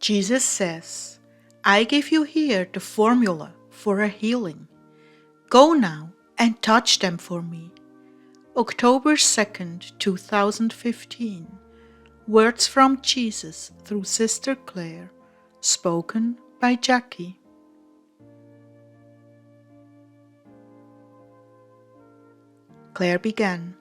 Jesus says, I give you here the formula for a healing. Go now and touch them for me. October 2nd, 2015. Words from Jesus through Sister Clare, spoken by Jackie. Clare began,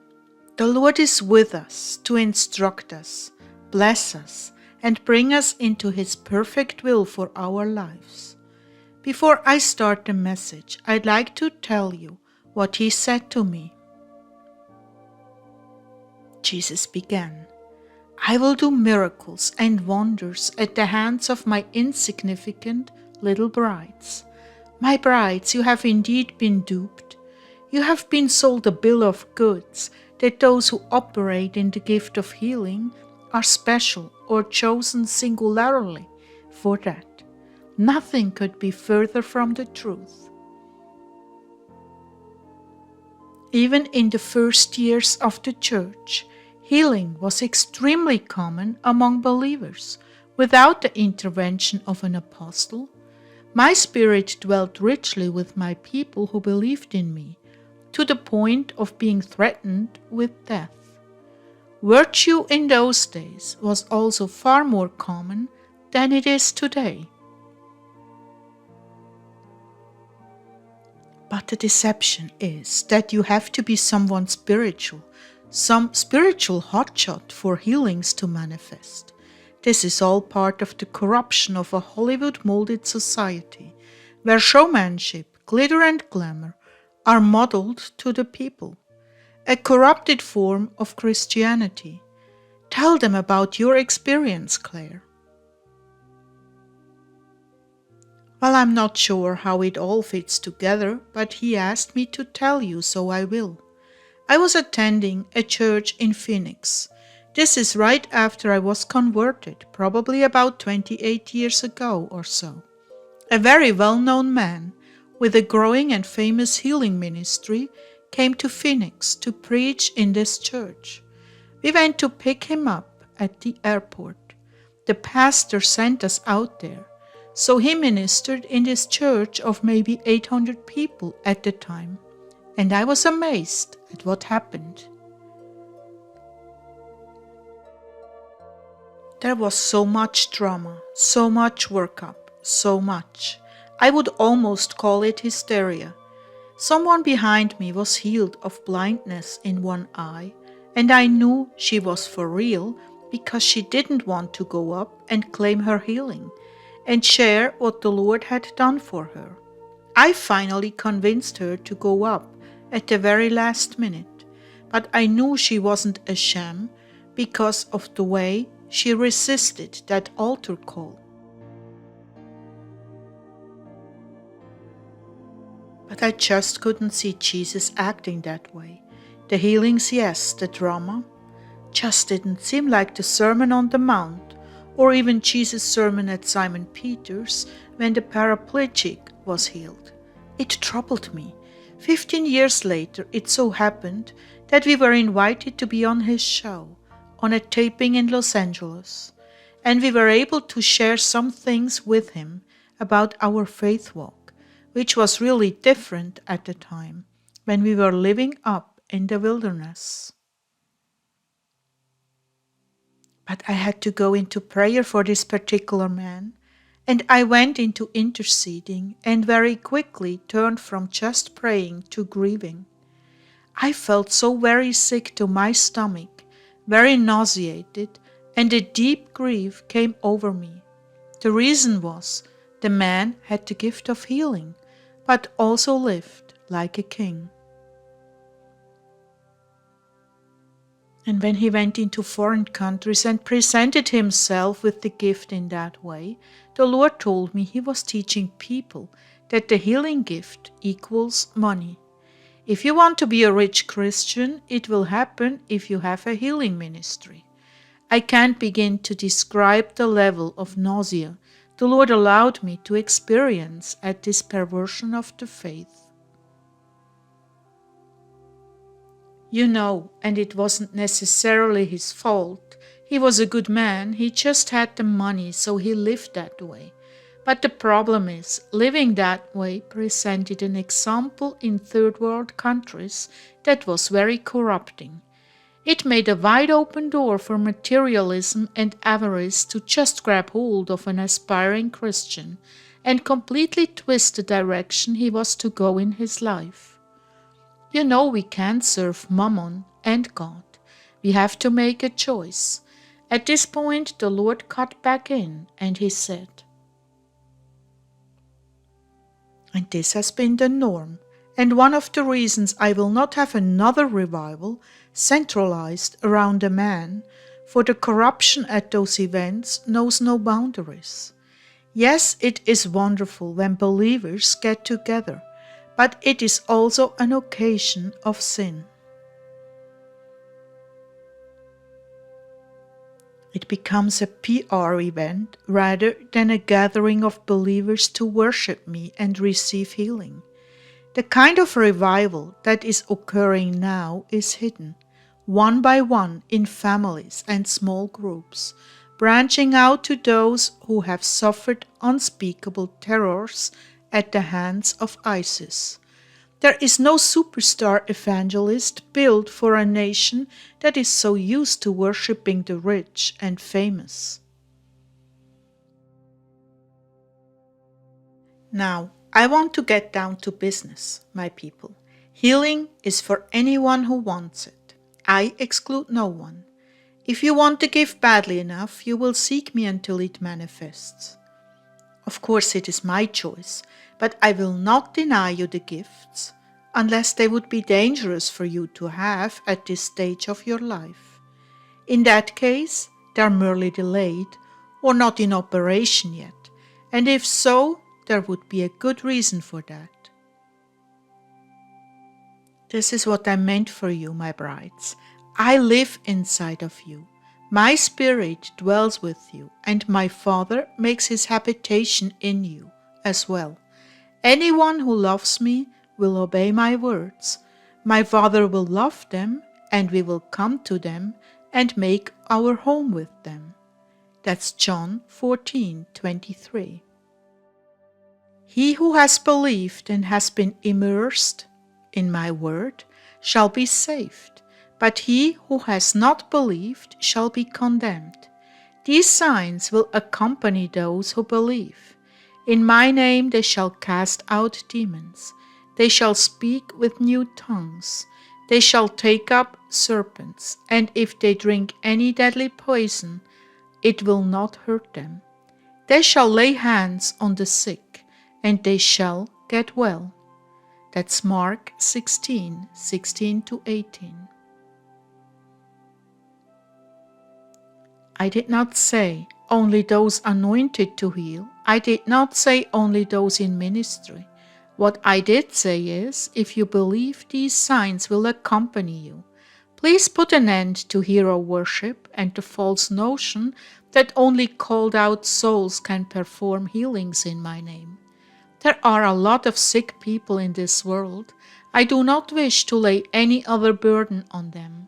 The Lord is with us to instruct us, bless us, and bring us into His perfect will for our lives. Before I start the message, I'd like to tell you what He said to me. Jesus began, I will do miracles and wonders at the hands of my insignificant little brides. My brides, you have indeed been duped. You have been sold a bill of goods that those who operate in the gift of healing are special or chosen singularly for that. Nothing could be further from the truth. Even in the first years of the church, healing was extremely common among believers without the intervention of an apostle. My spirit dwelt richly with my people who believed in me, to the point of being threatened with death. Virtue in those days was also far more common than it is today. But the deception is that you have to be someone spiritual, some spiritual hotshot for healings to manifest. This is all part of the corruption of a Hollywood-molded society, where showmanship, glitter and glamour are modeled to the people. A corrupted form of Christianity. Tell them about your experience, Clare. Well, I'm not sure how it all fits together, but he asked me to tell you, so I will. I was attending a church in Phoenix. This is right after I was converted, probably about 28 years ago or so. A very well-known man with a growing and famous healing ministry came to Phoenix to preach in this church. We went to pick him up at the airport. The pastor sent us out there, so he ministered in this church of maybe 800 people at the time, and I was amazed at what happened. There was so much drama, so much workup, so much. I would almost call it hysteria. Someone behind me was healed of blindness in one eye, and I knew she was for real because she didn't want to go up and claim her healing and share what the Lord had done for her. I finally convinced her to go up at the very last minute, but I knew she wasn't a sham because of the way she resisted that altar call. But I just couldn't see Jesus acting that way. The healings, yes, the drama, just didn't seem like the Sermon on the Mount, or even Jesus' sermon at Simon Peter's when the paraplegic was healed. It troubled me. 15 years later, it so happened that we were invited to be on his show, on a taping in Los Angeles, and we were able to share some things with him about our faith walk, which was really different at the time, when we were living up in the wilderness. But I had to go into prayer for this particular man, and I went into interceding and very quickly turned from just praying to grieving. I felt so very sick to my stomach, very nauseated, and a deep grief came over me. The reason was the man had the gift of healing, but also lived like a king. And when he went into foreign countries and presented himself with the gift in that way, the Lord told me he was teaching people that the healing gift equals money. If you want to be a rich Christian, it will happen if you have a healing ministry. I can't begin to describe the level of nausea the Lord allowed me to experience at this perversion of the faith. You know, and it wasn't necessarily his fault, He was a good man, he just had the money, so he lived that way. But the problem is, living that way presented an example in third world countries that was very corrupting. It made a wide open door for materialism and avarice to just grab hold of an aspiring Christian and completely twist the direction he was to go in his life. You know we can't serve Mammon and God. We have to make a choice. At this point, the Lord cut back in and he said, and this has been the norm, and one of the reasons I will not have another revival centralized around a man, for the corruption at those events knows no boundaries. Yes, it is wonderful when believers get together, but it is also an occasion of sin. It becomes a PR event rather than a gathering of believers to worship me and receive healing. The kind of revival that is occurring now is hidden, one by one in families and small groups, branching out to those who have suffered unspeakable terrors at the hands of ISIS. There is no superstar evangelist built for a nation that is so used to worshipping the rich and famous. Now, I want to get down to business, my people. Healing is for anyone who wants it. I exclude no one. If you want to give badly enough, you will seek me until it manifests. Of course, it is my choice, but I will not deny you the gifts, unless they would be dangerous for you to have at this stage of your life. In that case, they are merely delayed or not in operation yet, and if so, there would be a good reason for that. This is what I meant for you, my brides. I live inside of you. My spirit dwells with you, and my Father makes his habitation in you as well. Anyone who loves me will obey my words. My Father will love them, and we will come to them and make our home with them. That's John 14:23. He who has believed and has been immersed in my word shall be saved, but he who has not believed shall be condemned. These signs will accompany those who believe. In my name they shall cast out demons. They shall speak with new tongues. They shall take up serpents, and if they drink any deadly poison, it will not hurt them. They shall lay hands on the sick, and they shall get well. That's Mark 16:16-18. I did not say only those anointed to heal. I did not say only those in ministry. What I did say is, if you believe, these signs will accompany you. Please put an end to hero worship and the false notion that only called out souls can perform healings in my name. There are a lot of sick people in this world. I do not wish to lay any other burden on them.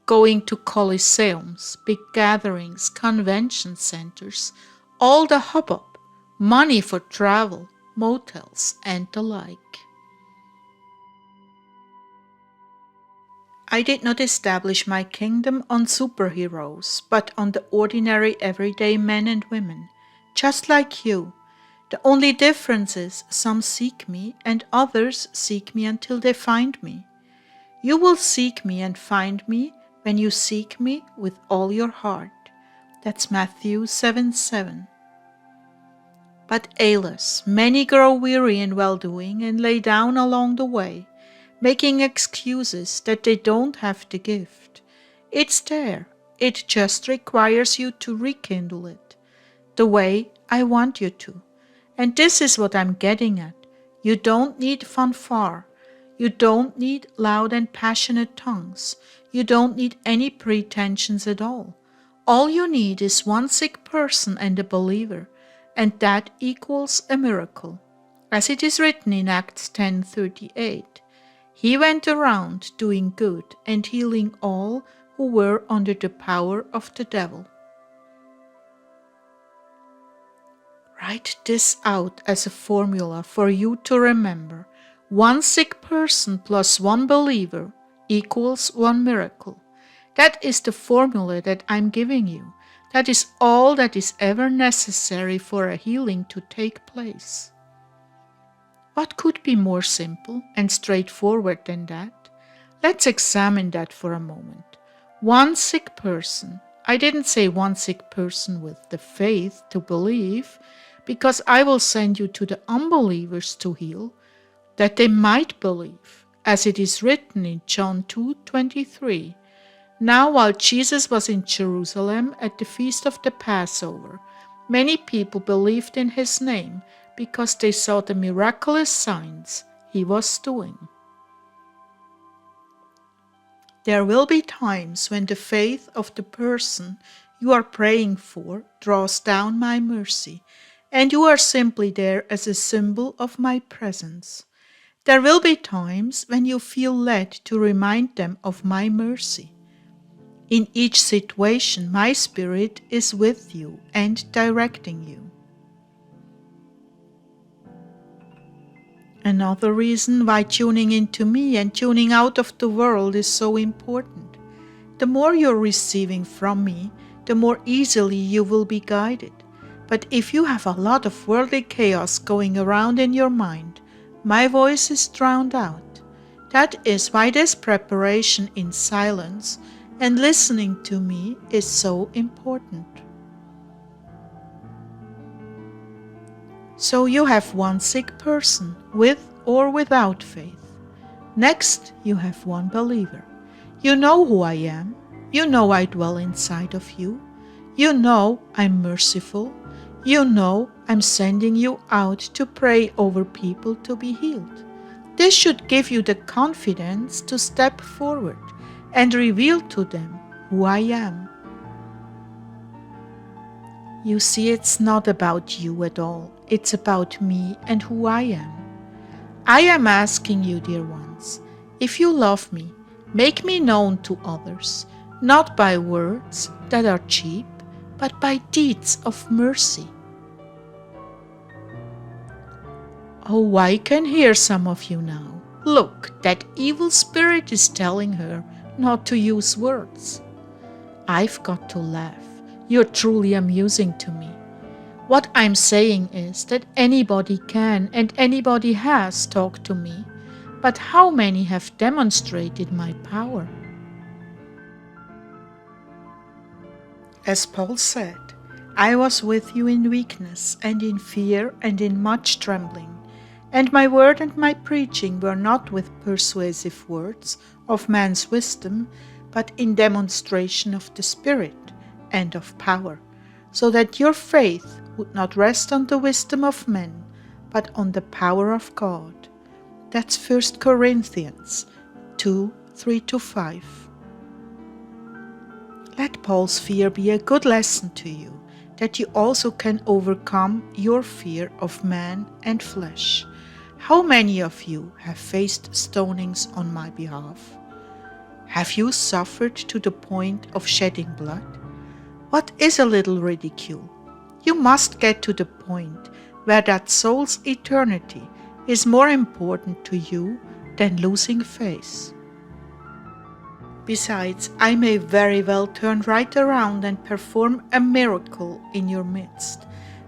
Going to coliseums, big gatherings, convention centers, all the hubbub, money for travel, motels, and the like. I did not establish my kingdom on superheroes, but on the ordinary everyday men and women, just like you. The only difference is some seek me and others seek me until they find me. You will seek me and find me when you seek me with all your heart. That's Matthew 7:7. But alas, many grow weary in well-doing and lay down along the way, making excuses that they don't have the gift. It's there. It just requires you to rekindle it, the way I want you to. And this is what I'm getting at. You don't need fanfare. You don't need loud and passionate tongues. You don't need any pretensions at all. All you need is one sick person and a believer, and that equals a miracle. As it is written in Acts 10:38, he went around doing good and healing all who were under the power of the devil. Write this out as a formula for you to remember. One sick person plus one believer equals one miracle. That is the formula that I'm giving you. That is all that is ever necessary for a healing to take place. What could be more simple and straightforward than that? Let's examine that for a moment. One sick person. I didn't say one sick person with the faith to believe, because I will send you to the unbelievers to heal, that they might believe, as it is written in John 2:23. Now, while Jesus was in Jerusalem at the feast of the Passover, many people believed in his name because they saw the miraculous signs he was doing. There will be times when the faith of the person you are praying for draws down my mercy, and you are simply there as a symbol of my presence. There will be times when you feel led to remind them of my mercy. In each situation, my Spirit is with you and directing you. Another reason why tuning into me and tuning out of the world is so important. The more you're receiving from me, the more easily you will be guided. But if you have a lot of worldly chaos going around in your mind, my voice is drowned out. That is why this preparation in silence and listening to me is so important. So you have one sick person, with or without faith. Next, you have one believer. You know who I am. You know I dwell inside of you. You know I'm merciful. You know I'm sending you out to pray over people to be healed. This should give you the confidence to step forward and reveal to them who I am. You see, it's not about you at all. It's about me and who I am. I am asking you, dear ones, if you love me, make me known to others, not by words that are cheap, but by deeds of mercy. Oh, I can hear some of you now. Look, that evil spirit is telling her not to use words. I've got to laugh. You're truly amusing to me. What I'm saying is that anybody can and anybody has talked to me, but how many have demonstrated my power? As Paul said, I was with you in weakness and in fear and in much trembling, and my word and my preaching were not with persuasive words of man's wisdom, but in demonstration of the Spirit and of power, so that your faith would not rest on the wisdom of men, but on the power of God. That's 1 Corinthians 2:3-5. Let Paul's fear be a good lesson to you, that you also can overcome your fear of man and flesh. How many of you have faced stonings on my behalf? Have you suffered to the point of shedding blood? What is a little ridicule? You must get to the point where that soul's eternity is more important to you than losing face. Besides, I may very well turn right around and perform a miracle in your midst,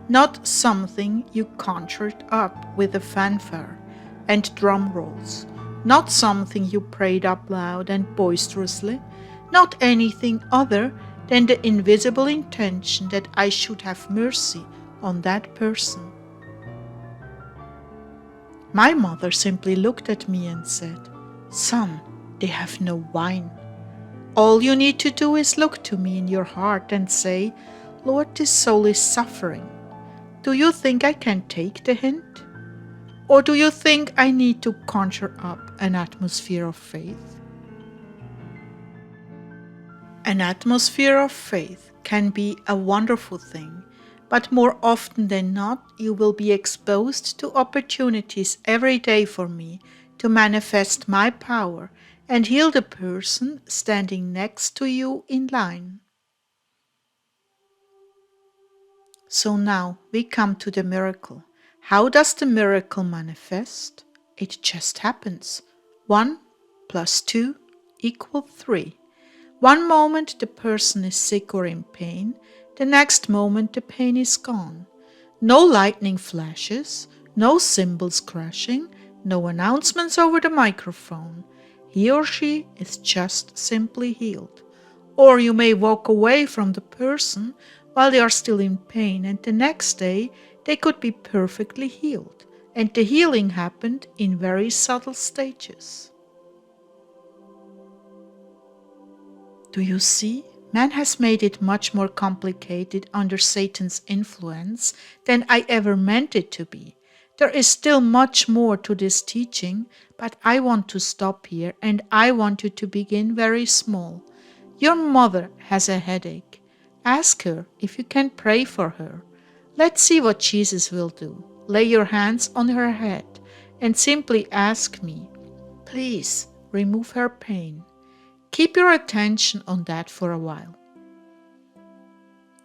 not something you conjured up with a fanfare and drum rolls, not something you prayed up loud and boisterously, not anything other than the invisible intention that I should have mercy on that person. My mother simply looked at me and said, "Son, they have no wine. All you need to do is look to me in your heart and say, 'Lord, this soul is suffering. Do you think I can take the hint? Or do you think I need to conjure up an atmosphere of faith?'" An atmosphere of faith can be a wonderful thing, but more often than not, you will be exposed to opportunities every day for me to manifest my power and heal the person standing next to you in line. So now we come to the miracle. How does the miracle manifest? It just happens. 1 plus 2 equals 3. One moment the person is sick or in pain, the next moment the pain is gone. No lightning flashes, no cymbals crashing, no announcements over the microphone. He or she is just simply healed. Or you may walk away from the person while they are still in pain, and the next day they could be perfectly healed. And the healing happened in very subtle stages. Do you see? Man has made it much more complicated under Satan's influence than I ever meant it to be. There is still much more to this teaching, but I want to stop here and I want you to begin very small. Your mother has a headache. Ask her if you can pray for her. Let's see what Jesus will do. Lay your hands on her head and simply ask me, please remove her pain. Keep your attention on that for a while.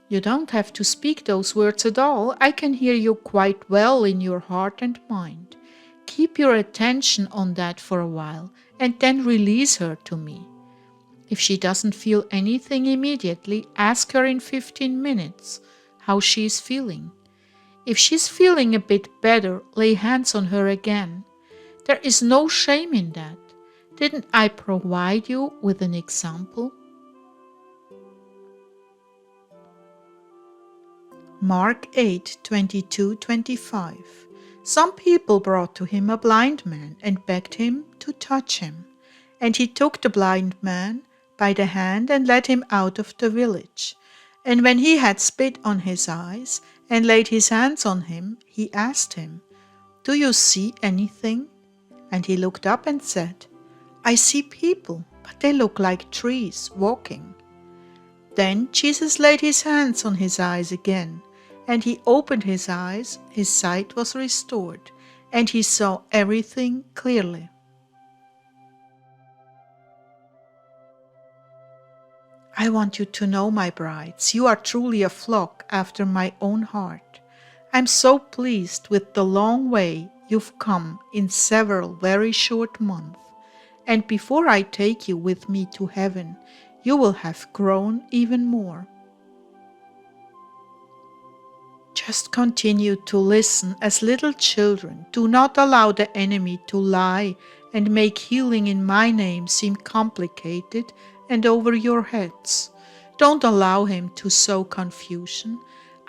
You don't have to speak those words at all. I can hear you quite well in your heart and mind. Keep your attention on that for a while and then release her to me. If she doesn't feel anything immediately, ask her in 15 minutes how she is feeling. If she's feeling a bit better, lay hands on her again. There is no shame in that. Didn't I provide you with an example? Mark 8:22-25. Some people brought to him a blind man and begged him to touch him. And he took the blind man by the hand and led him out of the village. And when he had spit on his eyes and laid his hands on him, he asked him, "Do you see anything?" And he looked up and said, "I see people, but they look like trees walking." Then Jesus laid his hands on his eyes again, and he opened his eyes, his sight was restored, and he saw everything clearly. I want you to know, my brides, you are truly a flock after my own heart. I'm so pleased with the long way you've come in several very short months. And before I take you with me to heaven, you will have grown even more. Just continue to listen as little children. Do not allow the enemy to lie and make healing in my name seem complicated and over your heads. Don't allow him to sow confusion.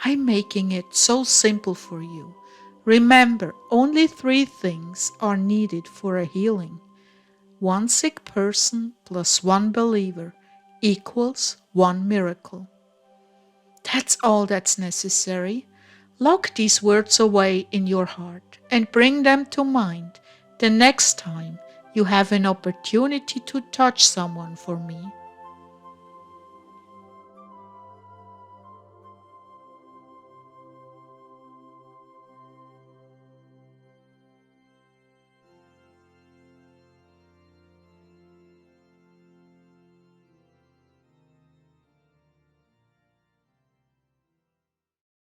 I'm making it so simple for you. Remember, only 3 things are needed for a healing. 1 sick person plus 1 believer equals 1 miracle. That's all that's necessary. Lock these words away in your heart and bring them to mind the next time you have an opportunity to touch someone for me.